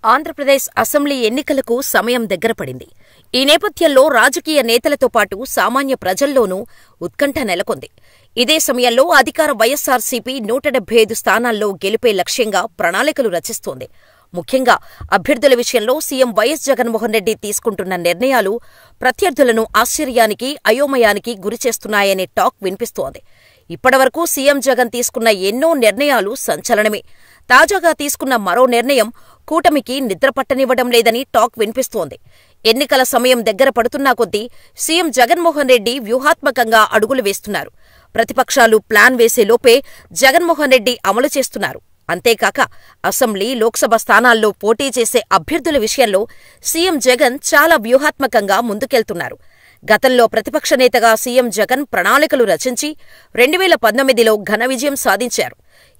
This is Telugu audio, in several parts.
ఆంధ్రప్రదేశ్ అసెంబ్లీ ఎన్నికలకు సమయం దగ్గరపడింది. ఈ నేపథ్యంలో రాజకీయ నేతలతో పాటు సామాన్య ప్రజల్లోనూ ఉత్కంఠ నెలకొంది. ఇదే సమయంలో అధికార వైఎస్సార్సీపీ 175 స్థానాల్లో గెలుపే లక్ష్యంగా ప్రణాళికలు రచిస్తోంది. ముఖ్యంగా అభ్యర్థుల విషయంలో సీఎం వైఎస్ జగన్మోహన్ రెడ్డి తీసుకుంటున్న నిర్ణయాలు ప్రత్యర్థులను ఆశ్చర్యానికి, అయోమయానికి గురిచేస్తున్నాయనే టాక్ వినిపిస్తోంది. ఇప్పటివరకు సీఎం జగన్ తీసుకున్న ఎన్నో నిర్ణయాలు సంచలనమే. తాజాగా తీసుకున్న మరో నిర్ణయం కూటమికి నిద్రపట్టనివ్వడం లేదని టాక్ వినిపిస్తోంది. ఎన్నికల సమయం దగ్గర పడుతున్నా కొద్దీ సీఎం జగన్మోహన్ రెడ్డి వ్యూహాత్మకంగా అడుగులు వేస్తున్నారు. ప్రతిపక్షాలు ప్లాన్ వేసేలోపే జగన్మోహన్ రెడ్డి అమలు చేస్తున్నారు. అంతేకాక అసెంబ్లీ, లోక్సభ స్థానాల్లో పోటీ చేసే అభ్యర్థుల విషయంలో సీఎం జగన్ చాలా వ్యూహాత్మకంగా ముందుకెళ్తున్నారు. గతంలో ప్రతిపక్ష నేతగా సీఎం జగన్ ప్రణాళికలు రచించి 2019లో ఘన విజయం సాధించారు.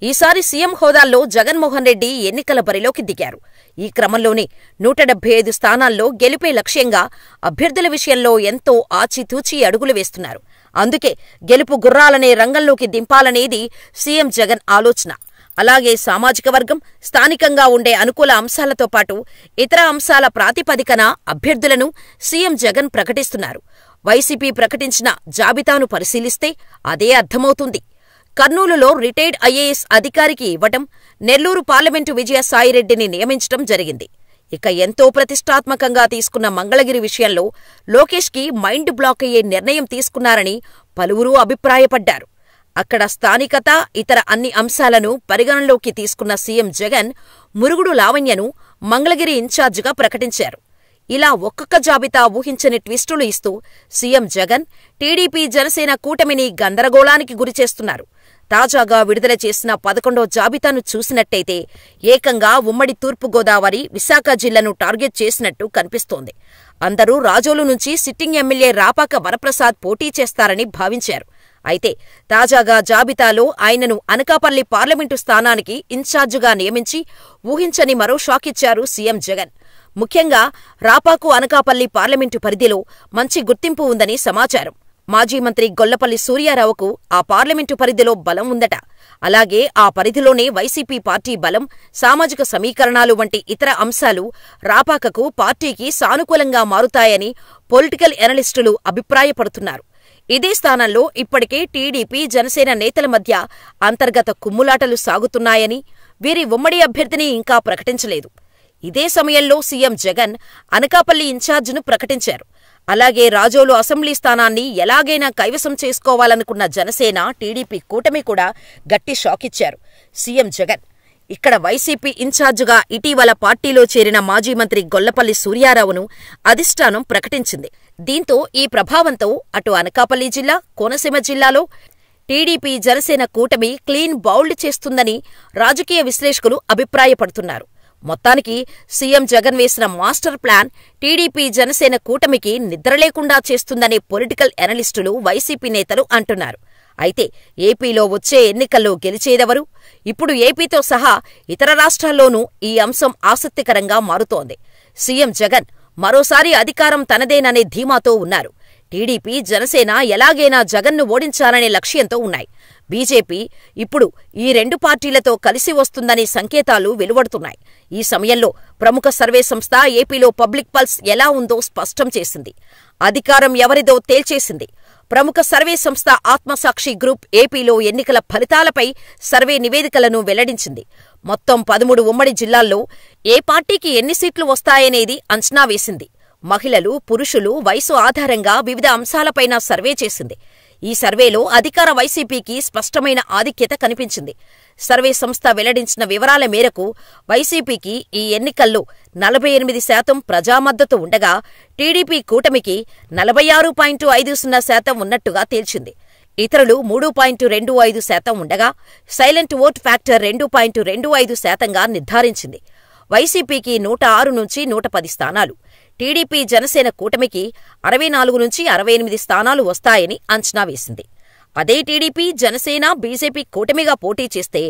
ఈసారి సీఎం హోదాల్లో జగన్మోహన్ రెడ్డి ఎన్నికల బరిలోకి దిగారు. ఈ క్రమంలోనే 175 స్థానాల్లో గెలుపే లక్ష్యంగా అభ్యర్థుల విషయంలో ఎంతో ఆచితూచి అడుగులు వేస్తున్నారు. అందుకే గెలుపు గుర్రాలనే రంగంలోకి దింపాలనేది సీఎం జగన్ ఆలోచన. అలాగే సామాజిక వర్గం, స్థానికంగా ఉండే అనుకూల అంశాలతో పాటు ఇతర అంశాల ప్రాతిపదికన అభ్యర్థులను సీఎం జగన్ ప్రకటిస్తున్నారు. వైసీపీ ప్రకటించిన జాబితాను పరిశీలిస్తే అదే అర్థమవుతుంది. కర్నూలులో రిటైర్డ్ ఐఏఎస్ అధికారికి ఇవ్వటం, నెల్లూరు పార్లమెంటు విజయసాయిరెడ్డిని నియమించటం జరిగింది. ఇక ఎంతో ప్రతిష్టాత్మకంగా తీసుకున్న మంగళగిరి విషయంలో లోకేష్కి మైండ్ బ్లాక్ అయ్యే నిర్ణయం తీసుకున్నారని పలువురు అభిప్రాయపడ్డారు. అక్కడ స్థానికత, ఇతర అన్ని అంశాలను పరిగణనలోకి తీసుకున్న సీఎం జగన్ మురుగుడు లావణ్యను మంగళగిరి ఇన్ఛార్జిగా ప్రకటించారు. ఇలా ఒక్కొక్క జాబితా ఊహించని ట్విస్టులు ఇస్తూ సీఎం జగన్ టీడీపీ, జనసేన కూటమిని గందరగోళానికి గురిచేస్తున్నారు. తాజాగా విడుదల చేసిన 11వ జాబితాను చూసినట్టయితే ఏకంగా ఉమ్మడి తూర్పుగోదావరి, విశాఖ జిల్లాను టార్గెట్ చేసినట్టు కనిపిస్తోంది. అందరూ రాజోలు నుంచి సిట్టింగ్ ఎమ్మెల్యే రాపాక వరప్రసాద్ పోటీ చేస్తారని భావించారు. అయితే తాజాగా జాబితాలో ఆయనను అనకాపల్లి పార్లమెంటు స్థానానికి ఇన్ఛార్జిగా నియమించి ఊహించని మరో షాకిచ్చారు సీఎం జగన్. ముఖ్యంగా రాపాకు అనకాపల్లి పార్లమెంటు పరిధిలో మంచి గుర్తింపు ఉందని సమాచారం. మాజీ మంత్రి గొల్లపల్లి సూర్యారావుకు ఆ పార్లమెంటు పరిధిలో బలం ఉందట. అలాగే ఆ పరిధిలోనే వైసీపీ పార్టీ బలం, సామాజిక సమీకరణాలు వంటి ఇతర అంశాలు రాపాకకు, పార్టీకి సానుకూలంగా మారుతాయని పొలిటికల్ ఎనలిస్టులు అభిప్రాయపడుతున్నారు. ఇదే స్థానంలో ఇప్పటికే టీడీపీ, జనసేన నేతల మధ్య అంతర్గత కుమ్ములాటలు సాగుతున్నాయని, వీరి ఉమ్మడి అభ్యర్థిని ఇంకా ప్రకటించలేదు. ఇదే సమయంలో సీఎం జగన్ అనకాపల్లి ఇన్ఛార్జిను ప్రకటించారు. అలాగే రాజోలు అసెంబ్లీ స్థానాన్ని ఎలాగైనా కైవసం చేసుకోవాలనుకున్న జనసేన, టీడీపీ కూటమి కూడా గట్టి షాకిచ్చారు సీఎం జగన్. ఇక్కడ వైసీపీ ఇన్ఛార్జిగా ఇటీవల పార్టీలో చేరిన మాజీ మంత్రి గొల్లపల్లి సూర్యారావును అధిష్టానం ప్రకటించింది. దీంతో ఈ ప్రభావంతో అటు అనకాపల్లి జిల్లా, కోనసీమ జిల్లాలో టీడీపీ, జనసేన కూటమి క్లీన్ బౌల్డ్ చేస్తుందని రాజకీయ విశ్లేషకులు అభిప్రాయపడుతున్నారు. మొత్తానికి సీఎం జగన్ వేసిన మాస్టర్ ప్లాన్ టీడీపీ, జనసేన కూటమికి నిద్రలేకుండా చేస్తుందనే పొలిటికల్ ఎనలిస్టులు, వైసీపీ నేతలు అంటున్నారు. అయితే ఏపీలో వచ్చే ఎన్నికల్లో గెలిచేదెవరు? ఇప్పుడు ఏపీతో సహా ఇతర రాష్ట్రాల్లోనూ ఈ అంశం ఆసక్తికరంగా మారుతోంది. సీఎం జగన్ మరోసారి అధికారం తనదేననే ధీమాతో ఉన్నారు. టీడీపీ, జనసేన ఎలాగైనా జగన్ను ఓడించాలనే లక్ష్యంతో ఉన్నాయి. బీజేపీ ఇప్పుడు ఈ రెండు పార్టీలతో కలిసి వస్తుందనే సంకేతాలు వెలువడుతున్నాయి. ఈ సమయంలో ప్రముఖ సర్వే సంస్థ ఏపీలో పబ్లిక్ పల్స్ ఎలా ఉందో స్పష్టం చేసింది. అధికారం ఎవరిదో తేల్చేసింది. ప్రముఖ సర్వే సంస్థ ఆత్మసాక్షి గ్రూప్ ఏపీలో ఎన్నికల ఫలితాలపై సర్వే నివేదికలను వెల్లడించింది. మొత్తం 13 ఉమ్మడి జిల్లాల్లో ఏ పార్టీకి ఎన్ని సీట్లు వస్తాయనేది అంచనా వేసింది. మహిళలు, పురుషులు, వయసు ఆధారంగా వివిధ అంశాలపైన సర్వే చేసింది. ఈ సర్వేలో అధికార వైసీపీకి స్పష్టమైన ఆధిక్యత కనిపించింది. సర్వే సంస్థ వెల్లడించిన వివరాల మేరకు వైసీపీకి ఈ ఎన్నికల్లో 48% ప్రజామద్దతు ఉండగా టీడీపీ కూటమికి 46.50% ఉన్నట్టుగా తేల్చింది. ఇతరులు 3.25% ఉండగా సైలెంట్ ఓట్ ఫ్యాక్టర్ 2.25%గా నిర్ధారించింది. వైసీపీకి 106 నుంచి 110 స్థానాలు, టీడీపీ, జనసేన కూటమికి 64 నుంచి 68 స్థానాలు వస్తాయని అంచనా వేసింది. అదే టీడీపీ, జనసేన, బీజేపీ కూటమిగా పోటీ చేస్తే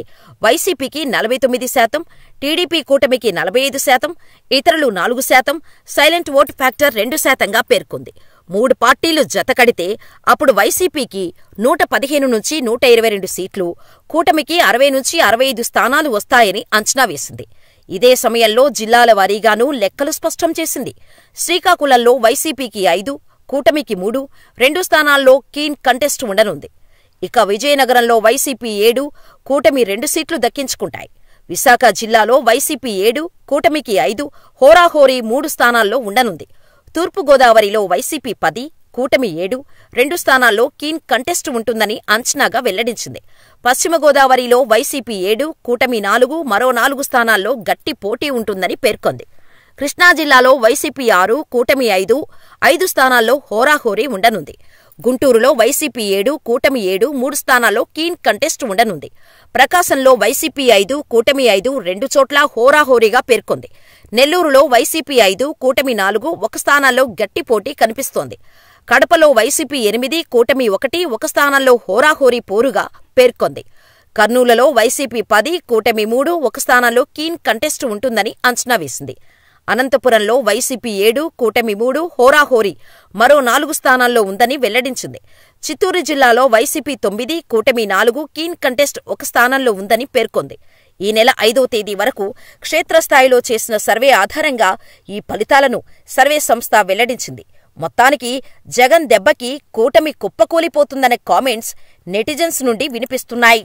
వైసీపీకి 49%, టీడీపీ కూటమికి 45%, ఇతరులు 4%, సైలెంట్ ఓట్ ఫ్యాక్టర్ 2%గా పేర్కొంది. 3 పార్టీలు జతకడితే అప్పుడు వైసీపీకి 115 నుంచి 122 సీట్లు, కూటమికి 60 నుంచి 65 స్థానాలు వస్తాయని అంచనా వేసింది. ఇదే సమయంలో జిల్లాల వారీగానూ లెక్కలు స్పష్టం చేసింది. శ్రీకాకుళంలో వైసీపీకి 5, కూటమికి 3, 2 స్థానాల్లో కీన్ కంటెస్ట్ ఉండనుంది. ఇక విజయనగరంలో వైసీపీ 7, కూటమి 2 సీట్లు దక్కించుకుంటాయి. విశాఖ జిల్లాలో వైసీపీ 7, కూటమికి 5, హోరాహోరీ 3 స్థానాల్లో ఉండనుంది. తూర్పుగోదావరిలో వైసీపీ 10, కూటమి 7, 2 స్థానాల్లో కీన్ కంటెస్ట్ ఉంటుందని అంచనాగా వెల్లడించింది. పశ్చిమ గోదావరిలో వైసీపీ 7, కూటమి 4, మరో 4 స్థానాల్లో గట్టి పోటీ ఉంటుందని పేర్కొంది. కృష్ణా జిల్లాలో వైసీపీ 6, కూటమి 5, 5 స్థానాల్లో హోరాహోరీ ఉండనుంది. గుంటూరులో వైసీపీ 7, కూటమి 7, 3 స్థానాల్లో కీన్ కంటెస్ట్ ఉండనుంది. ప్రకాశంలో వైసీపీ 5, కూటమి 5, 2 చోట్ల హోరాహోరీగా పేర్కొంది. నెల్లూరులో వైసీపీ 5, కూటమి 4, 1 స్థానాల్లో గట్టి పోటీ కనిపిస్తోంది. కడపలో వైసీపీ 8, కూటమి 1, 1 స్థానంలో హోరాహోరీ పోరుగా పేర్కొంది. కర్నూలులో వైసీపీ 10, కూటమి 3, 1 స్థానంలో కీన్ కంటెస్ట్ ఉంటుందని అంచనా వేసింది. అనంతపురంలో వైసీపీ 7, కూటమి 3, హోరాహోరీ మరో 4 స్థానాల్లో ఉందని వెల్లడించింది. చిత్తూరు జిల్లాలో వైసీపీ 9, కూటమి 4, కీన్ కంటెస్ట్ 1 స్థానంలో ఉందని పేర్కొంది. ఈ నెల 5వ తేదీ వరకు క్షేత్రస్థాయిలో చేసిన సర్వే ఆధారంగా ఈ ఫలితాలను సర్వే సంస్థ వెల్లడించింది. మొత్తానికి జగన్ దెబ్బకి కూటమి కుప్పకూలిపోతుందనే కామెంట్స్ నెటిజన్స్ నుండి వినిపిస్తున్నాయి.